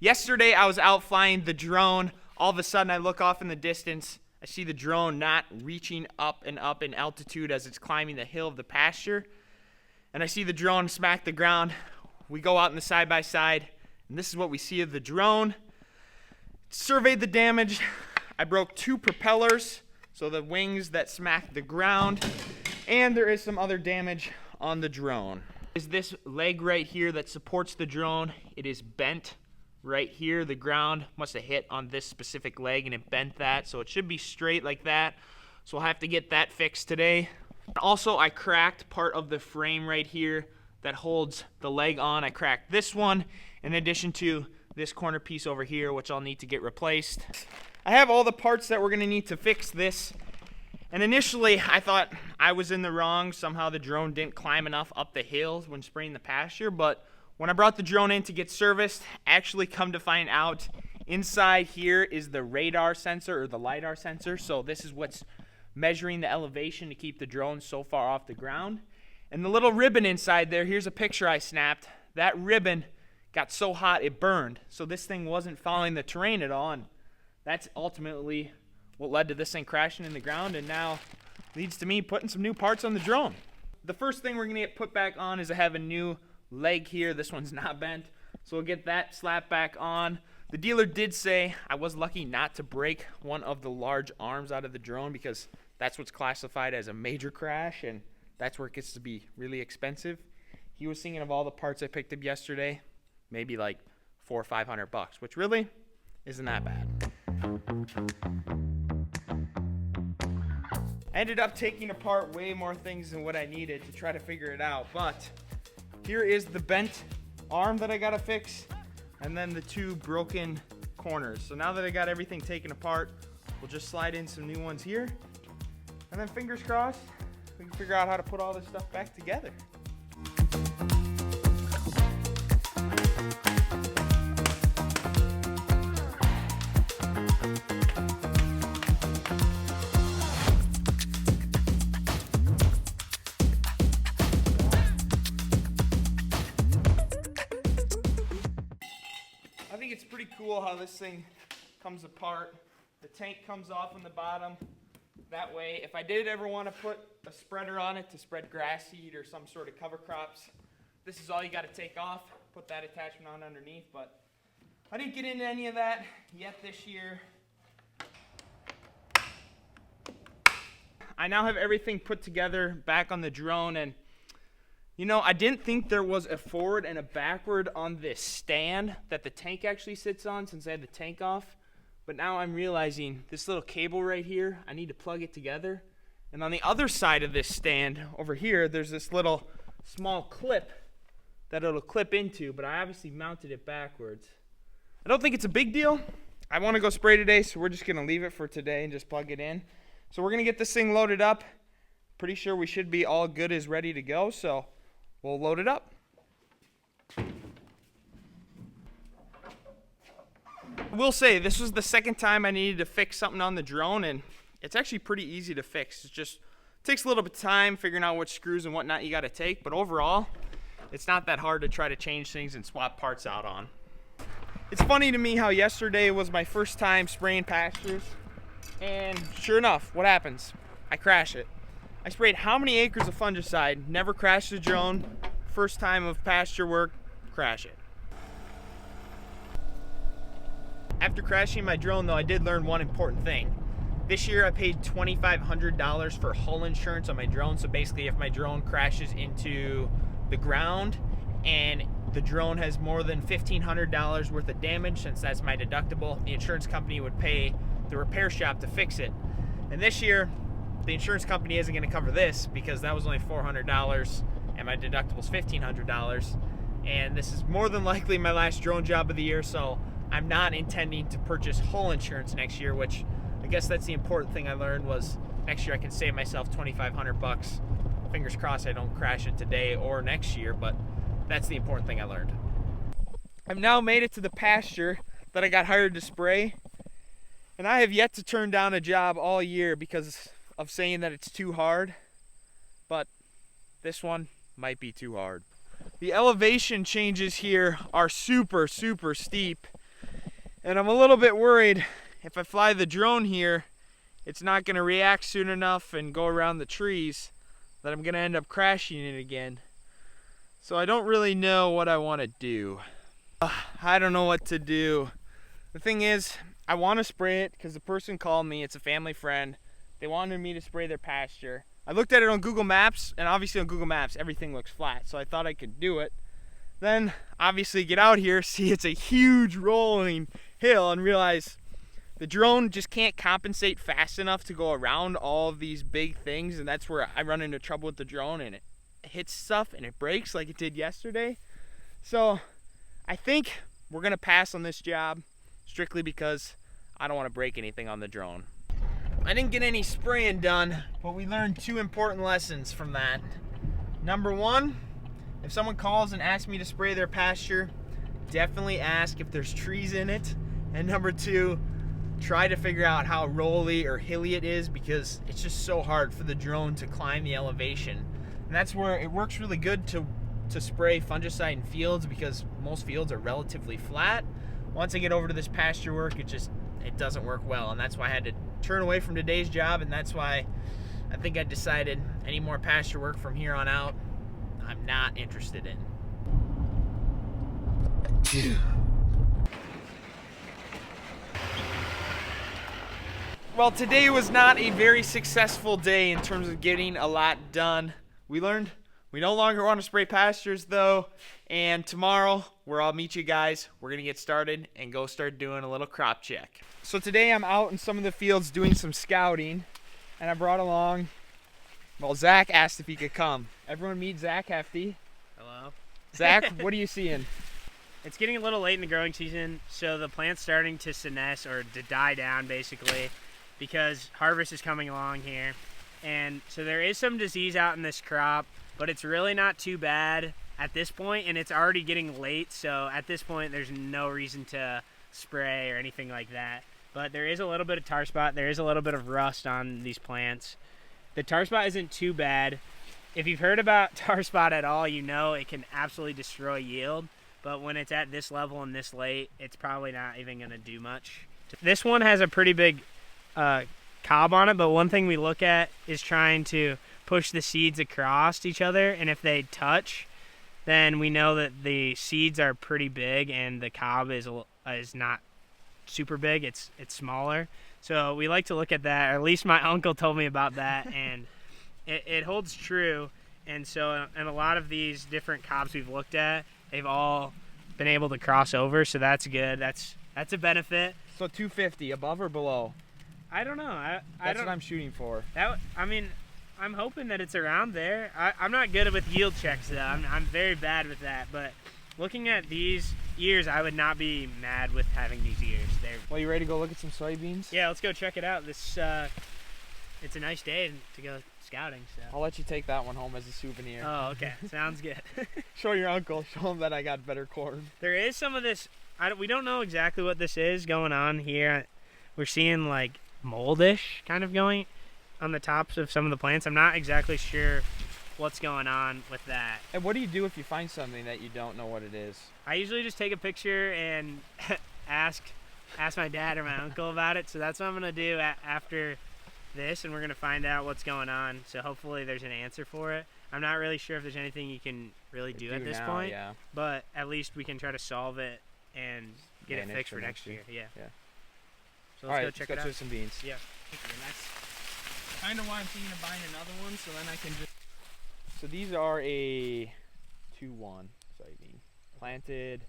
Yesterday I was out flying the drone. All of a sudden I look off in the distance. I see the drone not reaching up and up in altitude as it's climbing the hill of the pasture. And I see the drone smack the ground. We go out in the side-by-side, and this is what we see of the drone. Surveyed the damage. I broke 2 propellers, so the wings that smacked the ground, and there is some other damage on the drone. Is this leg right here that supports the drone. It is bent right here. The ground must have hit on this specific leg and it bent that, so it should be straight like that. So I'll have to get that fixed today. Also, I cracked part of the frame right here that holds the leg on. I cracked this one in addition to this corner piece over here, which I'll need to get replaced. I have all the parts that we're going to need to fix this. And initially, I thought I was in the wrong. Somehow the drone didn't climb enough up the hills when spraying the pasture. But when I brought the drone in to get serviced, actually come to find out, inside here is the radar sensor or the LiDAR sensor. So this is what's measuring the elevation to keep the drone so far off the ground. And the little ribbon inside there, here's a picture I snapped. That ribbon got so hot it burned. So this thing wasn't following the terrain at all. And that's ultimately what led to this thing crashing in the ground, and now leads to me putting some new parts on the drone. The first thing we're gonna get put back on is I have a new leg here. This one's not bent, so we'll get that slapped back on. The dealer did say I was lucky not to break one of the large arms out of the drone, because that's what's classified as a major crash, and that's where it gets to be really expensive. He was thinking of all the parts I picked up yesterday, maybe like $400 or $500, which really isn't that bad. I ended up taking apart way more things than what I needed to try to figure it out, but here is the bent arm that I gotta fix, and then the 2 broken corners. So now that I got everything taken apart, we'll just slide in some new ones here, and then fingers crossed, we can figure out how to put all this stuff back together. I think it's pretty cool how this thing comes apart. The tank comes off on the bottom. That way, if I did ever want to put a spreader on it to spread grass seed or some sort of cover crops, this is all you got to take off, put that attachment on underneath. But I didn't get into any of that yet this year. I now have everything put together back on the drone, and you know, I didn't think there was a forward and a backward on this stand that the tank actually sits on, since I had the tank off. But now I'm realizing this little cable right here, I need to plug it together. And on the other side of this stand over here, there's this little small clip that it'll clip into, but I obviously mounted it backwards. I don't think it's a big deal. I want to go spray today, so we're just going to leave it for today and just plug it in. So we're going to get this thing loaded up. Pretty sure we should be all good as ready to go, so we'll load it up. I will say, this was the second time I needed to fix something on the drone, and it's actually pretty easy to fix. It just takes a little bit of time figuring out which screws and whatnot you got to take, but overall, it's not that hard to try to change things and swap parts out on. It's funny to me how yesterday was my first time spraying pastures, and sure enough, what happens? I crash it. I sprayed how many acres of fungicide, never crashed the drone. First time of pasture work, crash it. After crashing my drone though, I did learn one important thing. This year I paid $2,500 for hull insurance on my drone. So basically if my drone crashes into the ground and the drone has more than $1,500 worth of damage, since that's my deductible, the insurance company would pay the repair shop to fix it. And this year, the insurance company isn't going to cover this because that was only $400 and my deductible's $1,500. And this is more than likely my last drone job of the year, so I'm not intending to purchase hull insurance next year, which I guess that's the important thing I learned, was next year I can save myself $2,500. Fingers crossed I don't crash it today or next year, but that's the important thing I learned. I've now made it to the pasture that I got hired to spray, and I have yet to turn down a job all year because of saying that it's too hard, but this one might be too hard. The elevation changes here are super, super steep. And I'm a little bit worried if I fly the drone here, it's not going to react soon enough and go around the trees that I'm going to end up crashing it again. So I don't really know what I want to do. I don't know what to do. The thing is, I want to spray it because the person called me. It's a family friend. They wanted me to spray their pasture. I looked at it on Google Maps, and obviously on Google Maps everything looks flat, so I thought I could do it. Then obviously get out here, see it's a huge rolling hill, and realize the drone just can't compensate fast enough to go around all of these big things, and that's where I run into trouble with the drone, and it hits stuff and it breaks like it did yesterday. So I think we're gonna pass on this job strictly because I don't want to break anything on the drone. I didn't get any spraying done, but we learned 2 important lessons from that. Number 1, if someone calls and asks me to spray their pasture, definitely ask if there's trees in it. And number 2, try to figure out how rolly or hilly it is, because it's just so hard for the drone to climb the elevation. And that's where it works really good to spray fungicide in fields, because most fields are relatively flat. Once I get over to this pasture work, it doesn't work well, and that's why I had to turn away from today's job, and that's why I think I decided any more pasture work from here on out, I'm not interested in. Well, today was not a very successful day in terms of getting a lot done. We learned we no longer want to spray pastures though, and tomorrow where I'll meet you guys, we're gonna get started and go start doing a little crop check. So today I'm out in some of the fields doing some scouting, and I brought along, well, Zach asked if he could come. Everyone meet Zach Hefty. Hello. Zach, what are you seeing? It's getting a little late in the growing season, so the plant's starting to senesce, or to die down basically, because harvest is coming along here. And so there is some disease out in this crop, but it's really not too bad at this point, and it's already getting late, so at this point there's no reason to spray or anything like that. But there is a little bit of tar spot, there is a little bit of rust on these plants. The tar spot isn't too bad. If you've heard about tar spot at all, you know it can absolutely destroy yield, but when it's at this level and this late, it's probably not even going to do much. This one has a pretty big cob on it, but one thing we look at is trying to push the seeds across each other, and if they touch, then we know that the seeds are pretty big and the cob is not super big, it's smaller. So we like to look at that, or at least my uncle told me about that, and it holds true. And so in a lot of these different cobs we've looked at, they've all been able to cross over, so that's good. That's a benefit. So 250, above or below? I don't know. That's what I'm shooting for. I mean, I'm hoping that it's around there. I'm not good with yield checks though. I'm very bad with that. But looking at these ears, I would not be mad with having these ears. Well, you ready to go look at some soybeans? Yeah, let's go check it out. It's a nice day to go scouting. So I'll let you take that one home as a souvenir. Oh, okay. Sounds good. Show your uncle. Show him that I got better corn. There is some of this. We don't know exactly what this is going on here. We're seeing like moldish kind of going on the tops of some of the plants. I'm not exactly sure what's going on with that. And what do you do if you find something that you don't know what it is? I usually just take a picture and ask my dad or my uncle about it. So that's what I'm gonna do after this, and we're gonna find out what's going on. So hopefully there's an answer for it. I'm not really sure if there's anything you can really do at this point, yeah. But at least we can try to solve it and get it fixed for next year. Yeah. So let's go check it out. Let's go some beans. Yeah. And that's kind of why I'm thinking of buying another one, so then I can just... So these are a 2-1 soybean. Planted,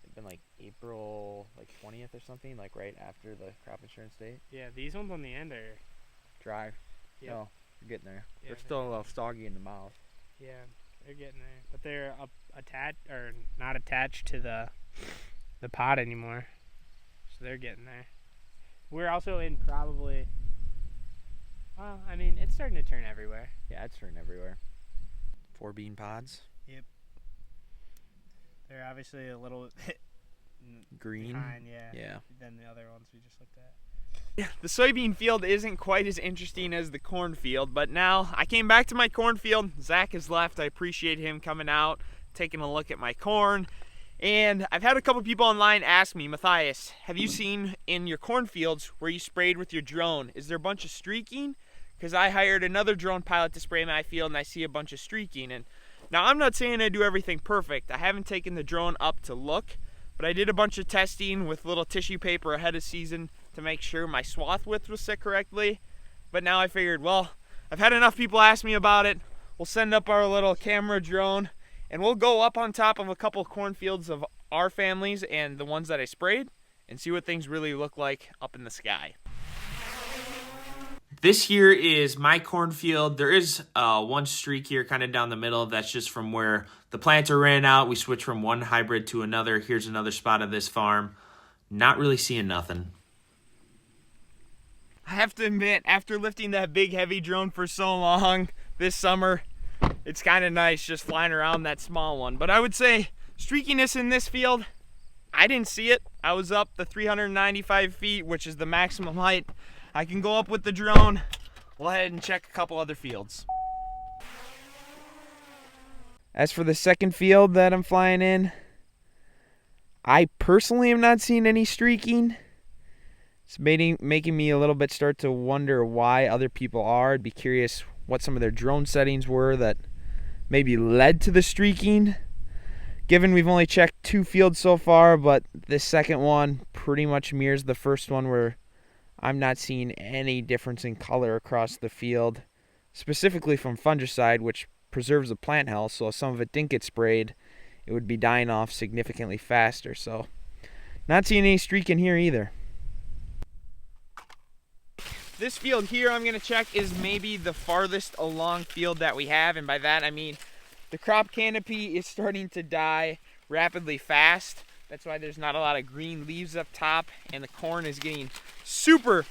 it's been like April 20th or something, like right after the crop insurance date. Yeah, these ones on the end are dry. Yep. No, they're getting there. Yeah, they're still a little soggy in the mouth. Yeah, they're getting there. But they're not attached to the pot anymore. So they're getting there. We're also in probably, well, I mean, it's starting to turn everywhere. Yeah, it's turning everywhere. 4 bean pods. Yep. They're obviously a little bit green behind, yeah, than the other ones we just looked at. Yeah, the soybean field isn't quite as interesting as the cornfield, but now I came back to my cornfield. Zach has left. I appreciate him coming out, taking a look at my corn. And I've had a couple people online ask me, Matthias, have you seen in your cornfields where you sprayed with your drone, is there a bunch of streaking? Because I hired another drone pilot to spray my field and I see a bunch of streaking. And now I'm not saying I do everything perfect. I haven't taken the drone up to look, but I did a bunch of testing with little tissue paper ahead of season to make sure my swath width was set correctly. But now I figured, well, I've had enough people ask me about it. We'll send up our little camera drone and we'll go up on top of a couple cornfields of our families and the ones that I sprayed and see what things really look like up in the sky. This here is my cornfield. There is one streak here kind of down the middle. That's just from where the planter ran out. We switched from one hybrid to another. Here's another spot of this farm. Not really seeing nothing. I have to admit, after lifting that big heavy drone for so long this summer, it's kind of nice just flying around that small one. But I would say streakiness in this field, I didn't see it. I was up the 395 feet, which is the maximum height I can go up with the drone. We'll head and check a couple other fields. As for the second field that I'm flying in, I personally am not seeing any streaking. It's making me a little bit start to wonder why other people are. I'd be curious what some of their drone settings were that maybe led to the streaking. Given we've only checked 2 fields so far, but this second one pretty much mirrors the first one where I'm not seeing any difference in color across the field, specifically from fungicide, which preserves the plant health, so if some of it didn't get sprayed, it would be dying off significantly faster. So not seeing any streaking here either. This field here I'm going to check is maybe the farthest along field that we have, and by that I mean the crop canopy is starting to die rapidly fast. That's why there's not a lot of green leaves up top, and the corn is getting super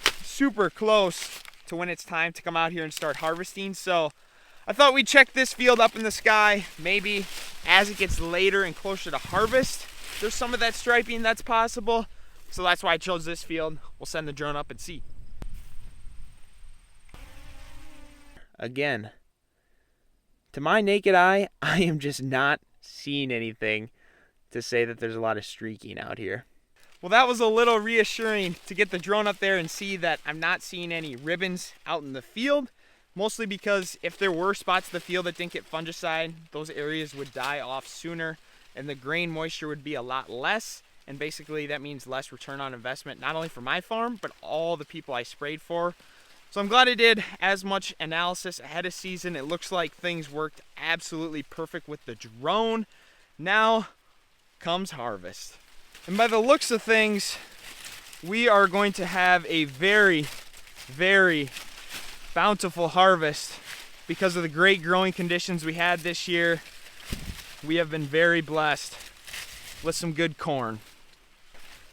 close to when it's time to come out here and start harvesting. So I thought we'd check this field up in the sky. Maybe as it gets later and closer to harvest, there's some of that striping that's possible. So that's why I chose this field. We'll send the drone up and see. Again, to my naked eye, I am just not seeing anything to say that there's a lot of streaking out here. Well, that was a little reassuring to get the drone up there and see that I'm not seeing any ribbons out in the field, mostly because if there were spots in the field that didn't get fungicide, those areas would die off sooner and the grain moisture would be a lot less, and basically that means less return on investment, not only for my farm, but all the people I sprayed for. So I'm glad I did as much analysis ahead of season. It looks like things worked absolutely perfect with the drone. Now comes harvest. And by the looks of things, we are going to have a very bountiful harvest because of the great growing conditions we had this year. We have been very blessed with some good corn.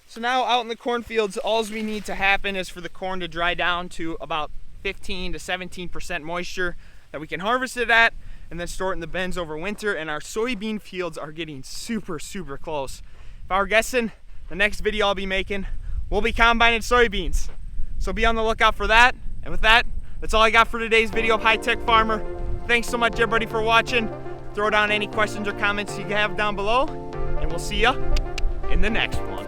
So now out in the cornfields, all we need to happen is for the corn to dry down to about 15 to 17% moisture that we can harvest it at, and then store it in the bins over winter. And our soybean fields are getting super close. If I were guessing, the next video I'll be making will be combining soybeans. So be on the lookout for that. And with that, that's all I got for today's video of High-Tech Farmer. Thanks so much everybody for watching. Throw down any questions or comments you have down below, and we'll see ya in the next one.